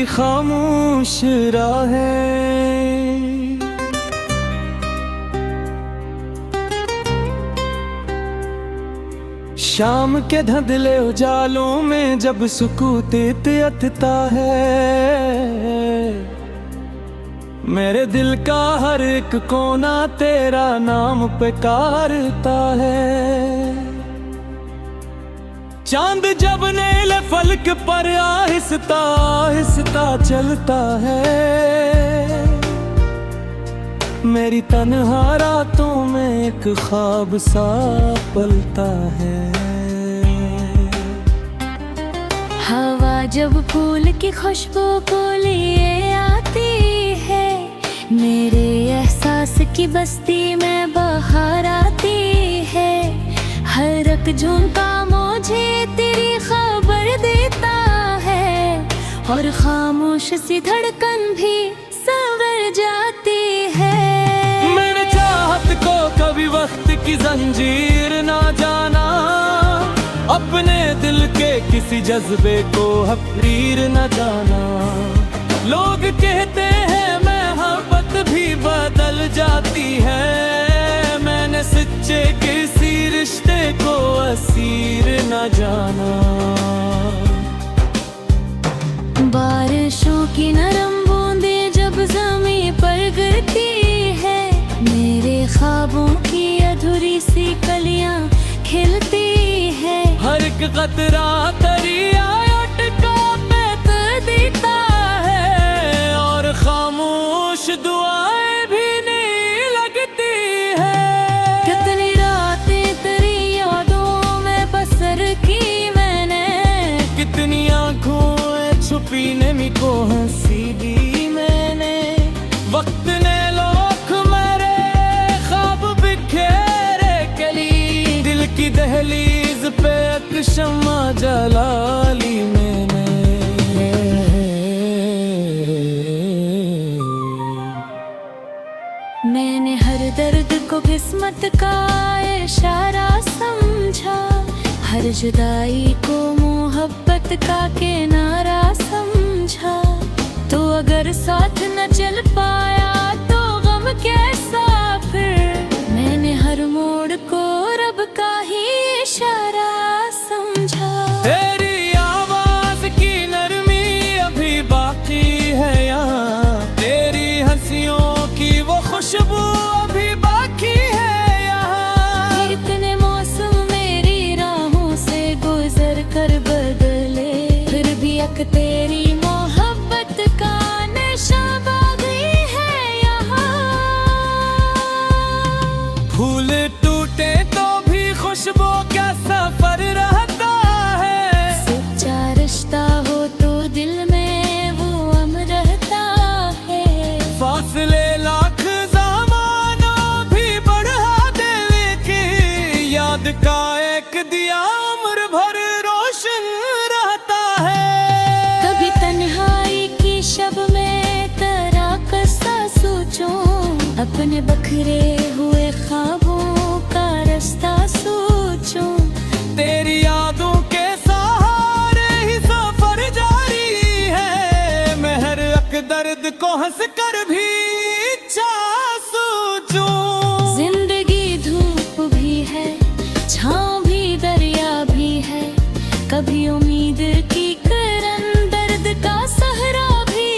की खामोश राहें। शाम के धुंधले उजालों में जब सुकूत अथता है, मेरे दिल का हर एक कोना तेरा नाम पुकारता है। चांद जब नीले फलक पर आहिस्ता आहिस्ता चलता है, मेरी तन्हा रातों में एक ख्वाब सा पलता है। हवा जब फूल की खुशबू को लिए आती है, मेरे एहसास की बस्ती में बाहर आती है। हर एक झुमका मुझे तेरी खबर देता है, और खामोश सी धड़कन भी संवर जाती है। मैंने चाहत को कभी वक्त की जंजीर ना जाना, अपने दिल के किसी जज्बे को हकीर न जाना। लोग कहते हैं मोहब्बत भी बदल जाती है, मैंने सच्चे किसी रिश्ते को असीर न जाना। बारिशों की नरम बूंदें जब ज़मीं पर गिरती है, मेरे ख्वाबों की अधूरी सी कलियां खिलती है। हर एक कतरा दरिया अटका पैत देता है, और खामोश दुआएं भी नहीं लगती है। कितनी रातें तेरी यादों में बसर की मैंने, कितनी आंखों छुपी नमी को हंसी दी मैंने। वक्त ने लोख मेरे ख्वाब बिखेरे कली, दिल की दहलीज पे एक शम्मा जला ली मैंने। मैंने हर दर्द को किस्मत का इशारा समझा, हर जुदाई को मोहब्बत का किनारा समझा। तो अगर साथ न चल पाया तो गम कैसा फिर, मैंने हर मोड़ को रब का ही इशारा समझा। तेरी आवाज की नरमी अभी बाकी है यहाँ, तेरी हंसियों की वो खुशबू अभी बाकी है यहाँ। इतने मौसम मेरी राहों से गुजर कर बदले, फिर भी एक तेरी मोहब्बत का नशा बाकी है यहाँ। फूल टूटे तो भी खुशबू का सफर रहता है, सच्चा रिश्ता हो तो दिल में वो अमर रहता है। फासले लाख ज़माना भी बढ़ा दे की याद का एक दिया उम्र भर रोशन रहता है। कभी तन्हाई की शब में तेरा किस्सा सोचूं, अपने बखरे हुए ख्वाबों का रास्ता सोचूं। तेरी यादों के सहारे ही सफर जारी है, मैं हर एक दर्द को हंस कर भी इच्छा सोचूं। जिंदगी धूप भी है, छाँव भी, दरिया भी है, कभी उम्मीद की किरण, दर्द का सहरा भी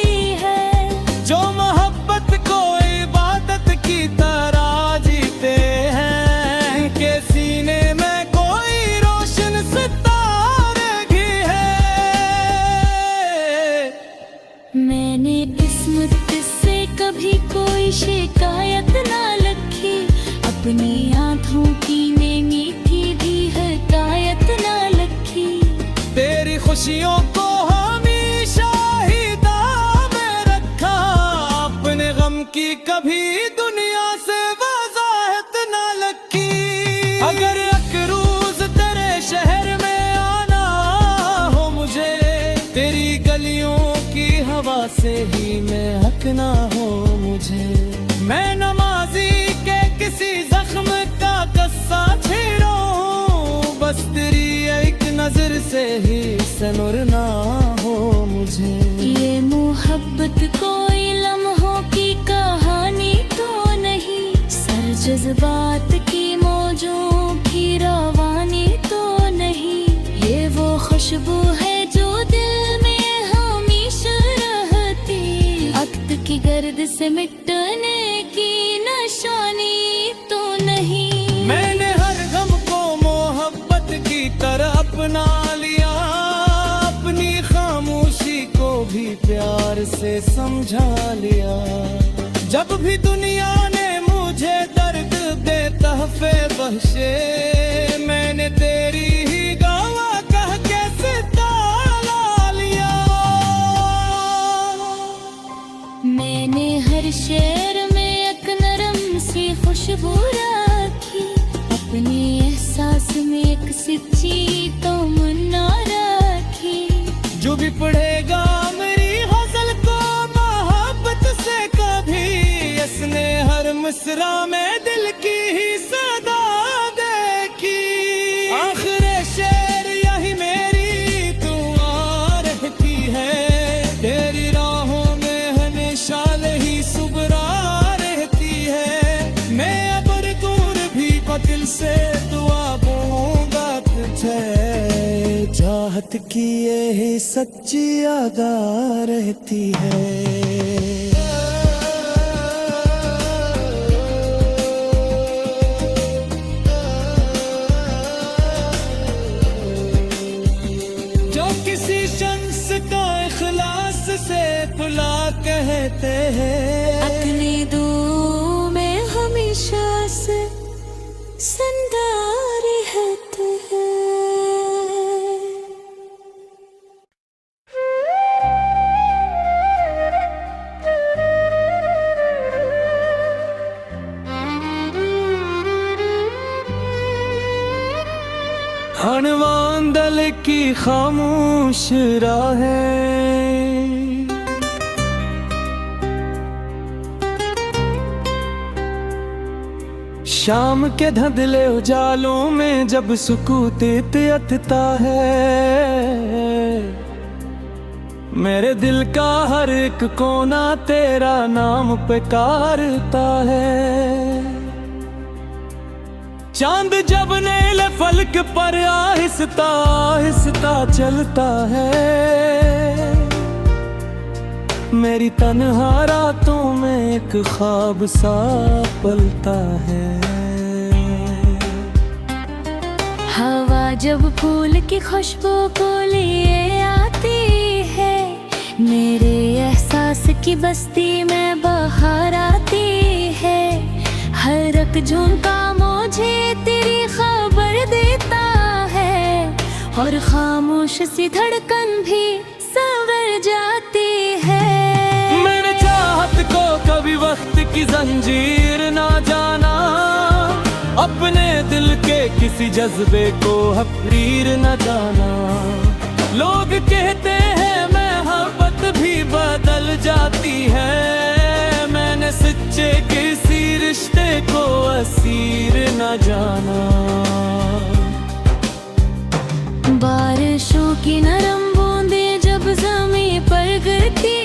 है। जो मोहब्बत को इबादत की तरह जीते हैं, के सीने में कोई रोशन सितारे भी है। मैंने किस्मत से कभी कोई शिकायत ना रखी, अपनी आँखों की नेमी की भी हकायत ना रखी। तेरी खुशियों को हमेशा ही दाम में रखा, अपने गम की कभी दुनिया से वजाहत ना लगी। अगर एक रोज तेरे शहर में आना हो मुझे, तेरी गलियों की हवा से ही महकना हो मुझे। मैं नमाजी के किसी जख्म का कस्सा छेड़ूं, बस तेरी एक नजर से ही सनुरना हो मुझे। ये मोहब्बत कोई लम्हों की कहानी तो नहीं, सर जज्बात की मौजों की रवानी तो नहीं। ये वो खुशबू है जो दिल में हमेशा रहती, वक्त की गर्द से मिटने की निशानी तो नहीं। मैंने हर गम को मोहब्बत की तरह अपना लिया, अपनी खामोशी को भी प्यार से समझा लिया। जब भी दुनिया ने मुझे दर्द दे तहफे बख्शे, मैंने तेरी ही गावा कह के सितारा लिया। मैंने हर शेर में एक नरम सी खुशबू रखी, अपने एहसास में एक सच्ची तमन्ना रखी। जो भी पढ़ेगा मेरी गजल को मोहब्बत से कभी, इसने हर मिसरा में दिल की ही सदा देखी। आखिर शेर यही मेरी दुआ रहती है, तेरी राहों में हमेशा ही सुबरा रहती है। मैं अगर दूर भी दिल से दुआ दूंगा तुझे, चाहत की यही सच्ची अदा रहती है। जो किसी शख्स का इखलास से खुला कहते हैं, अपनी दुआ में हमेशा से जिंदा रहते हैं। हनवांदल की खामोश राहें, शाम के धुंधले उजालों में जब सुकूत अथता है, मेरे दिल का हर एक कोना तेरा नाम पुकारता है। चांद जब नीले फलक पर आहिस्ता आहिस्ता चलता है, मेरी तन्हा रातों में एक ख्वाब सा पलता है। हवा जब फूल की खुशबू को लिए आती है, मेरे एहसास की बस्ती में बहार आती है। हर एक झोंका मुझे तेरी खबर देता है, और खामोश सी धड़कन भी संवर जाती है। मैंने चाहत को कभी वक्त की जंजीर ना जाना, अपने दिल के किसी जज्बे को हफरीर न जाना। लोग कहते हैं मोहब्बत भी बदल जाती है, मैंने सच्चे किसी रिश्ते को असीर न जाना। बारिशों की नरम बूंदें जब ज़मीं पर गिरती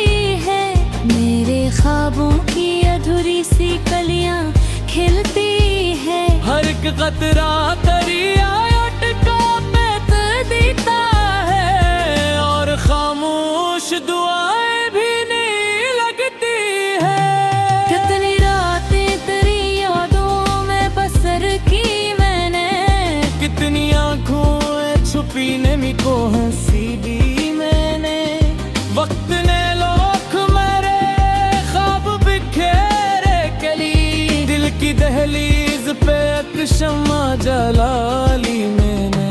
है, मेरे ख्वाबों की अधूरी सी कलियां खिलती है। हर एक कतरा दरिया अटका पैत देता है, और खामोश दुआएं भी नहीं लगती है। कितनी रातें तेरी यादों में बसर की मैंने, कितनी आंखों छुपी नमी को हंसी दी मैंने। वक्त ने लोख मेरे ख्वाब बिखेरे कली, दिल की दहलीज पे एक शम्मा जला ली मैंने।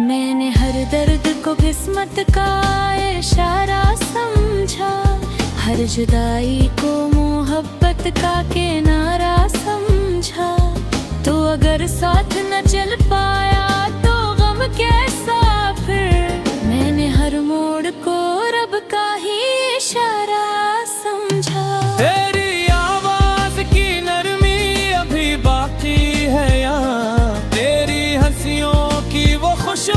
मैंने हर दर्द को किस्मत का इशारा समझा, हर जुदाई को मोहब्बत का किनारा समझा। तो अगर साथ न चल पाया तो गम कैसा फिर, मैंने हर मोड़ को रब का ही इशारा समझा। तेरी आवाज की नरमी अभी बाकी है यहाँ, तेरी हंसियों की वो खुश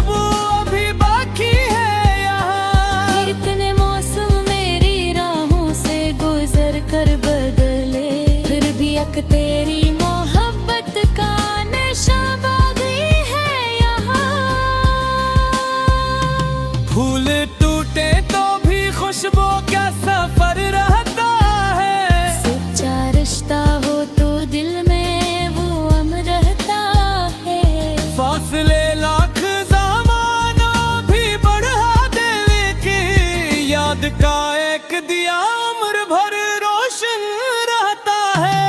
दिया उम्र भर रोशन रहता है।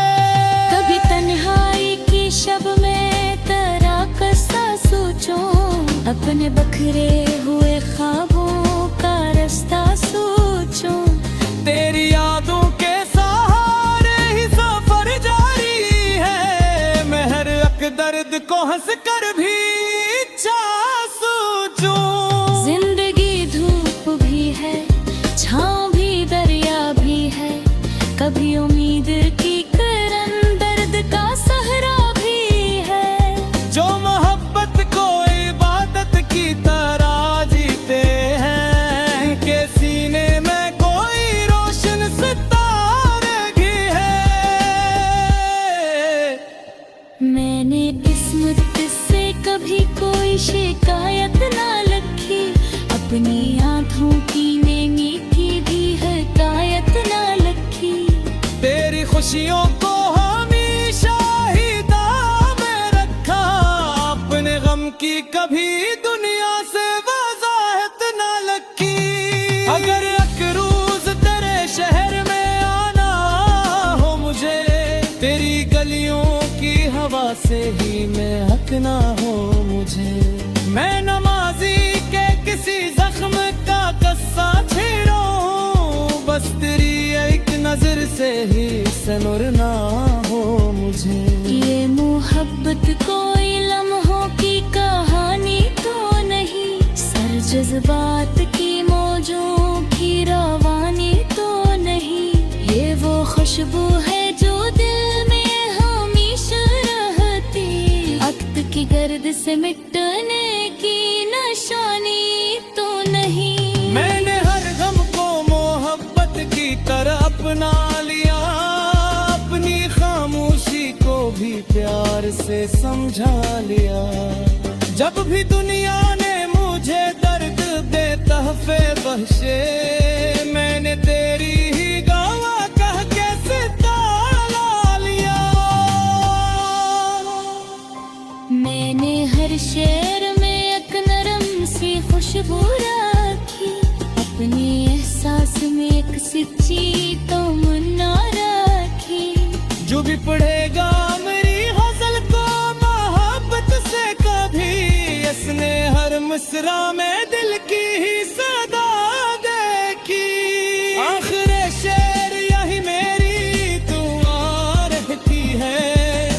कभी तन्हाई की शब में तेरा कसा सोचूं, अपने बखरे हुए ख्वाबों का रास्ता सोचूं। तेरी यादों के सहारे ही सफर जारी है, मैं हर एक दर्द को हंस कर भी इच्छा सोचूं। जिंदगी धूप भी है, छाँव भी, दरिया भी है, कभी उम्मीद की किरण, दर्द का सहरा भी है। जो मोहब्बत को इबादत की तरह जीते हैं, के सीने में कोई रोशन सितारे भी है। मैंने किस्मत से कभी कोई शिकायत ना रखी, अपनी आँखों की ने मीठी भी हकायत ना रखी। तेरी खुशियों को हमेशा ही दाम में रखा, अपने गम की कभी दुनिया से वजाहत ना लगी। अगर एक रोज तेरे शहर में आना हो मुझे, तेरी गलियों की हवा से ही महकना हो मुझे। मैं नमाजी के किसी जख्म का कस्सा छेड़ूं, बस तेरी एक नजर से ही सनुरना हो मुझे। ये मोहब्बत कोई लम्हों की कहानी तो नहीं, सर जज्बात की मौजों की रवानी तो नहीं। ये वो खुशबू है जो दिल में हमेशा रहती, वक्त की गर्द से मिटने की निशानी तो नहीं। मैंने हर गम को मोहब्बत की तरह अपना लिया, अपनी खामोशी को भी प्यार से समझा लिया। जब भी दुनिया ने मुझे दर्द दे तहफे बख्शे, मैंने तेरी ही गवा कह के सितारा लिया। मैंने हर शेर में एक नरम सी खुशबू रखी, अपने एहसास में एक सच्ची तमन्ना रखी। जो भी पढ़ेगा मेरी गजल को मोहब्बत से कभी, इसने हर मिसरा में दिल की ही सदा देखी। आखिर शेर यही मेरी दुआ रहती है,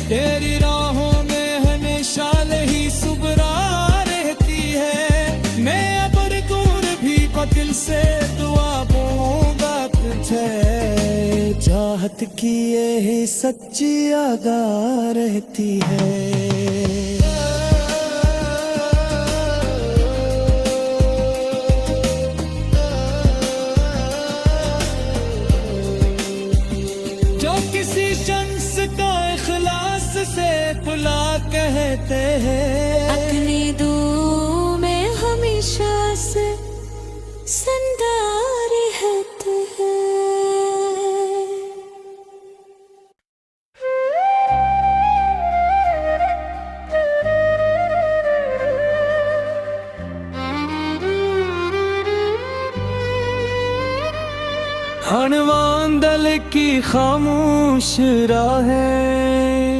तेरी राहों में हमेशा ही सुबरा रहती है। मैं अब दूर भी दिल से दुआ दूंगा तुझे, चाहत की यही सच्ची आगा रहती है। जो किसी शख्स का इखलास से खुला कहते हैं, अपने दुआओं में हमेशा से जिंदा रहते हैं। हनवांदल की खामोश राहें,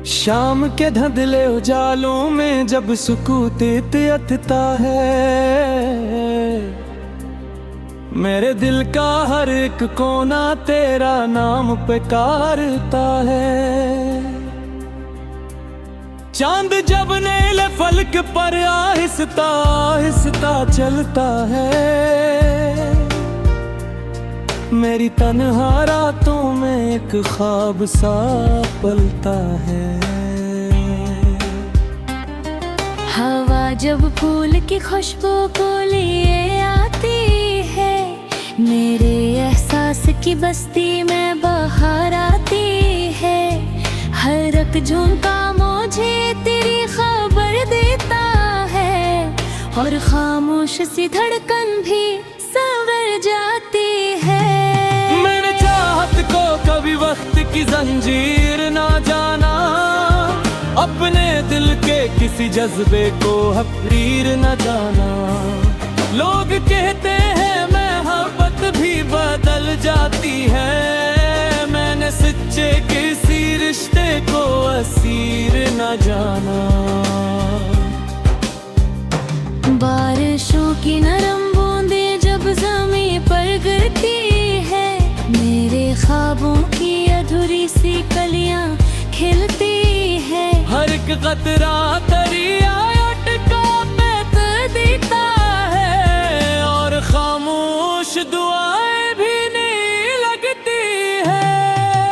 शाम के धुंधले उजालों में जब सुकूत अथता है, मेरे दिल का हर एक कोना तेरा नाम पुकारता है। चांद जब नीले फलक पर आहिस्ता आहिस्ता चलता है, मेरी तन्हा रातों में एक ख्वाब सा पलता है। हवा जब फूल की खुशबू को लिए आती है, मेरे एहसास की बस्ती में बहार आती है। हर एक झोंका मुझे तेरी खबर देता है, और खामोश सी धड़कन भी संवर जाती है। मैंने चाहत को कभी वक्त की जंजीर ना जाना, अपने दिल के किसी जज्बे को हफरीर न जाना। लोग कहते हैं मोहब्बत भी बदल जाती है, मैंने सच्चे किसी रिश्ते को असीर न जाना। बारिशों की नरम बूंदें जब ज़मीं पर गिरती है, मेरे ख्वाबों की अधूरी सी कलियां खिलती है। हर एक कतरा दरिया अटका पैत देता है, और खामोश दुआएं भी नहीं लगती है।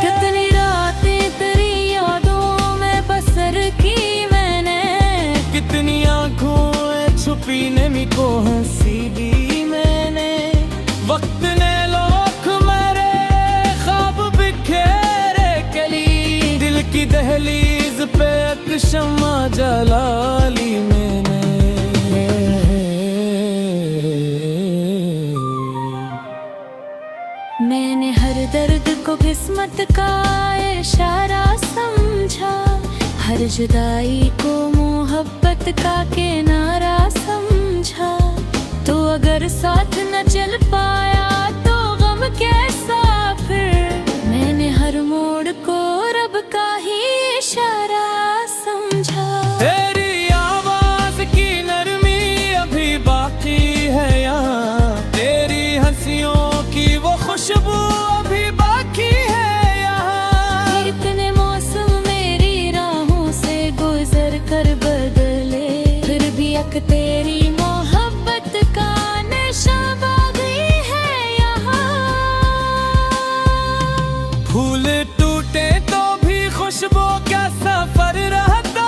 कितनी रातें तेरी यादों में बसर की मैंने, कितनी आंखों छुपीने में को हंसी दी मैंने। वक्त ने लोख मेरे ख्वाब बिखेरे कली, दिल की दहलीज पे एक शम्मा जला ली मैंने। मैंने हर दर्द को किस्मत का इशारा समझा, हर जुदाई को मोहब्बत का किनारा समझा। तो अगर साथ न चल पाया तो गम कैसा फिर, मैंने हर मोड़ को रब का ही इशारा समझा। तेरी आवाज की नरमी अभी बाकी है यहाँ, तेरी हंसियों की वो खुशबू अभी बाकी है यहाँ। इतने मौसम मेरी राहों से गुजर कर बदले, फिर भी एक तेरी मोहब्बत का नशा बाकी है यहाँ। फूल टूटे तो भी खुशबू का सफर रहता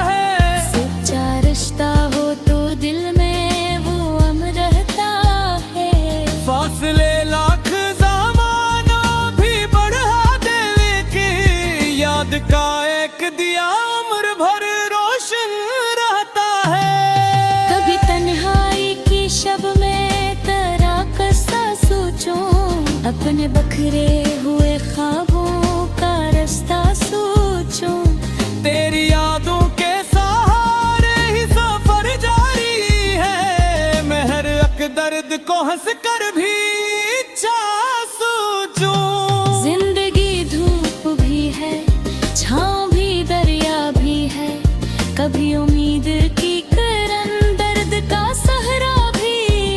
है, सच्चा रिश्ता हो तो दिल में वो अमर रहता है। फासले लाख ज़मानों भी बढ़ा देवे की, याद का एक दिया उम्र भर रोशन रहता है। कभी तन्हाई की शब में तेरा कसा सोचूं, अपने बखरे हुए ख्वाबों का रास्ता सोचूं। तेरी यादों के सहारे ही सफर जारी है, मैं हर एक दर्द को हंस कर भी इच्छा सोचूं। जिंदगी धूप भी है, छाँव भी दरिया भी है, कभी उम्मीद की किरण दर्द का सहरा भी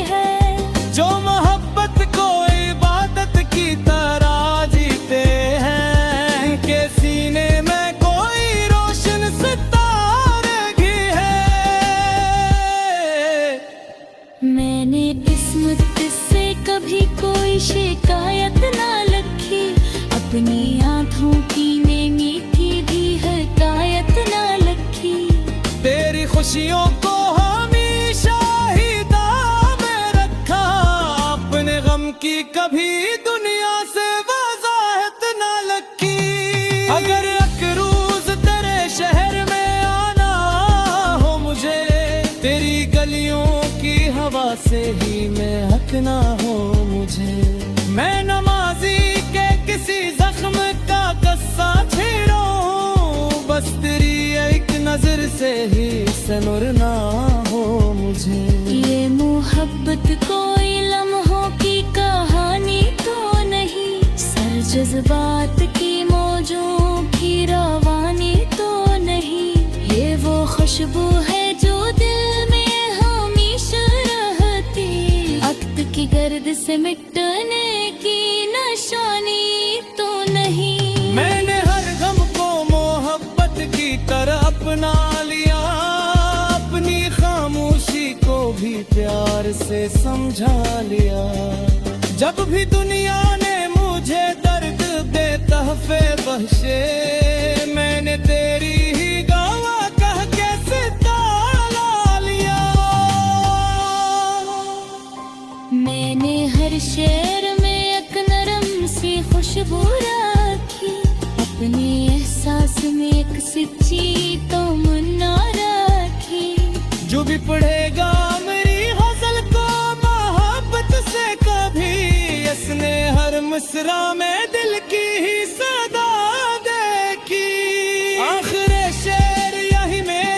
है। जो मोहब्बत को इबादत की तरह जीते हैं, के सीने में कोई रोशन सितारे भी है। मैंने किस्मत से कभी कोई शिकायत ना रखी, अपनी आँखों की ने मीठी भी हकायत ना रखी। तेरी खुशियों को हमेशा ही दाम में रखा, अपने गम की कभी दुनिया से वजाहत ना लगी। अगर एक रोज तेरे शहर में आना हो मुझे, तेरी गलियों की हवा से ही महकना हो मुझे। मैं नमाजी के किसी जख्म का कस्सा छेड़ो, बस तेरी एक नजर से ही सनुरना हो मुझे। ये मोहब्बत कोई लम्हों की कहानी तो नहीं, सर जज्बात की मौजों की रवानी तो नहीं। ये वो खुशबू है जो दिल में हमेशा रहती, वक्त की गर्द से मिटने की निशानी तो नहीं। मैंने हर गम को मोहब्बत की तरह अपना लिया, अपनी खामोशी को भी प्यार से समझा लिया। जब भी दुनिया ने मुझे दर्द दे तहफे बख्शे, मैंने तेरी ही गावा कह के सितारा लिया। मैंने हर शेर में एक नरम सी खुशबू रखी, अपने एहसास में एक सच्ची तमन्ना रखी। जो भी पढ़ेगा मेरी गजल को मोहब्बत से कभी, इसने हर मिसरा में दिल की ही सदा देखी। आखिर शेर यही में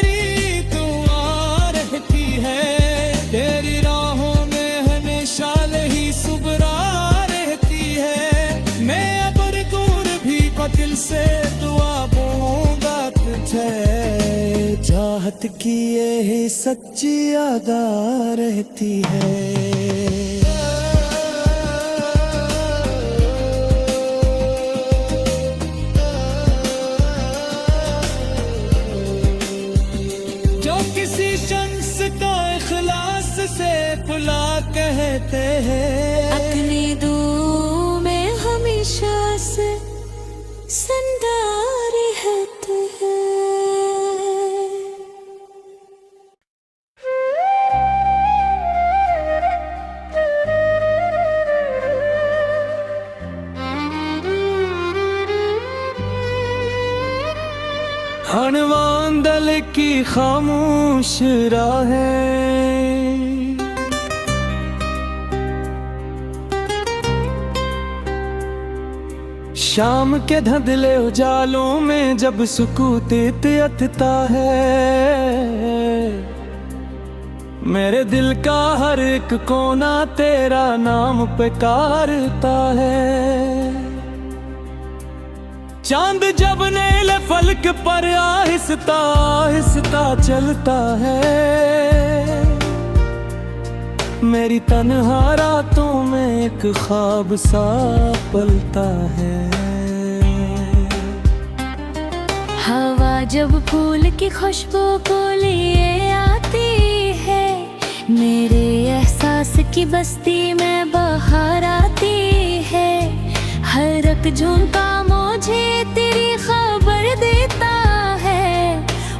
चाहत की यही सच्ची अदा रहती है। जो किसी शख्स का इखलास से फुला कहते हैं, अपनी दुआओं में हमेशा से जिंदा रहते हैं। हणवांदल की खामोश राहें, शाम के धुंधले उजालों में जब सुकूत अथता है, मेरे दिल का हर एक कोना तेरा नाम पुकारता है। चांद जब नीले फलक पर आहिस्ता आहिस्ता चलता है, मेरी तन्हा रातों में एक ख्वाब सा पलता है। हवा जब फूल की खुशबू को लिए आती है, मेरे एहसास की बस्ती में बहार आती है। हर एक झुमका मुझे तेरी खबर देता है,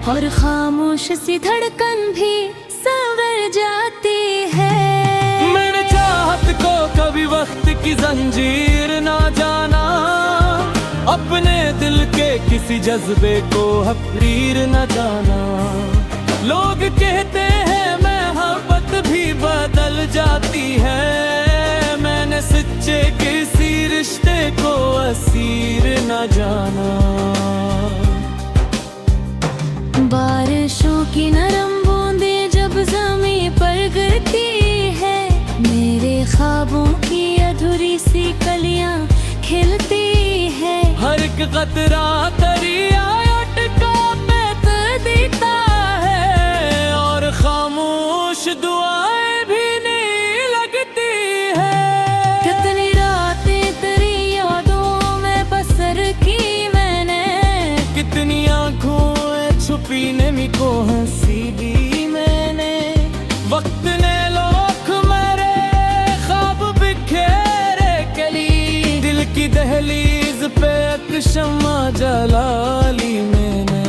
और खामोश सी धड़कन भी संवर जाती है। मैंने चाहत को कभी वक्त की जंजीर ना जाना, अपने दिल के किसी जज्बे को हकीर न जाना। लोग कहते हैं मोहब्बत भी बदल जाती है, मैंने सच्चे किसी रिश्ते को असीर न जाना। बारिशों की नरम बूंदें जब ज़मीं पर गिरती है, मेरे ख्वाबों की अधूरी सी कलियां खिलती है। हर एक कतरा दरिया अटका पैत देता है, और खामोश दुआएं भी नहीं लगती है। कितनी रातें तेरी यादों में बसर की मैंने, कितनी आंखों छुपी नमी को हंसी दी मैंने। वक्त ने लोख मेरे ख्वाब बिखेरे कली, दिल की दहलीज पे एक शम्मा जला ली मैंने।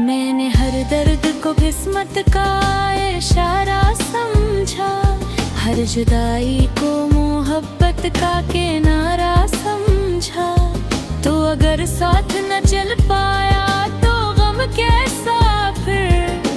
मैंने हर दर्द को किस्मत का इशारा समझा, हर जुदाई को मोहब्बत का किनारा समझा। तो अगर साथ न चल पाया तो गम कैसा फिर,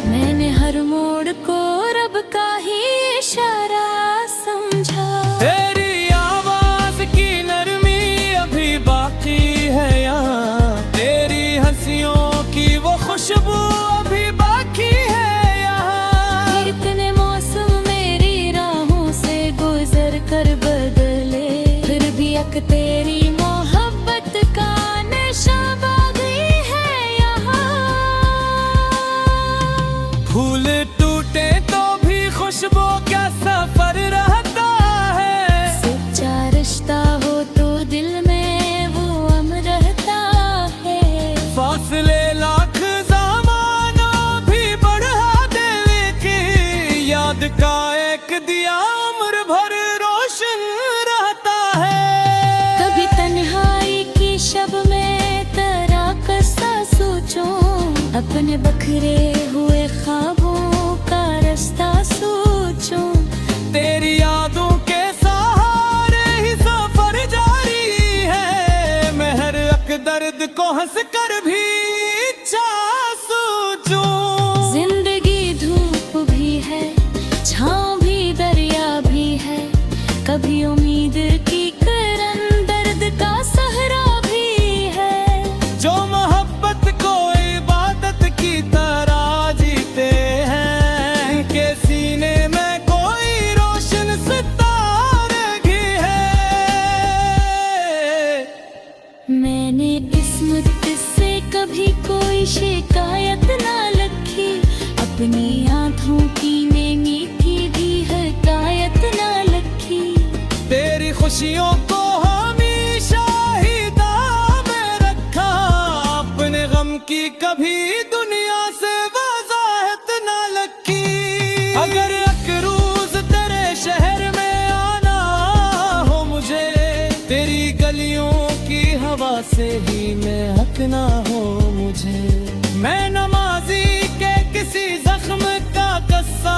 मैंने हर मोड़ को रब का ही इशारा समझा। तेरी आवाज की नरमी अभी बाकी है यहाँ, तेरी हंसियों की वो खुशबू अभी बाकी है यहाँ। इतने मौसम मेरी राहों से गुजर कर बदले, फिर भी एक तेरी मोहब्बत का नशा बाकी है यहाँ। फूल टूटे तो भी खुशबू का सफर रहता है, सच्चा रिश्ता हो तो दिल में वो अमर रहता है। फासले लाख ज़माना भी बढ़ा दे की याद का एक दिया उम्र भर रोशन रहता है। कभी तन्हाई की शब में तेरा किस्सा सोचूं, अपने बखरे हुए ख्वाबों का रास्ता सोचूं। तेरी यादों के सहारे ही सफर जारी है, मैं हर एक दर्द को हंस कर भी इच्छा सोचूं। जिंदगी धूप भी है, छाँव भी, दरिया भी है, कभी उम्मीद की किरण दर्द का सहरा भी है। जो मोहब्बत को इबादत की तरह जीते हैं, के सीने में कोई रोशन सितारे भी है। कोई शिकायत ना लखी, अपनी आँखों की ने मीठी भी हकायत ना लखी। तेरी खुशियों को हमेशा ही दाम रखा, अपने गम की कभी दुनिया से वजाहत ना लगी। अगर अकरूज तेरे शहर में आना हो मुझे, तेरी गलियों की हवा से ही महकना हो मुझे। मैं नमाजी के किसी जख्म का कस्सा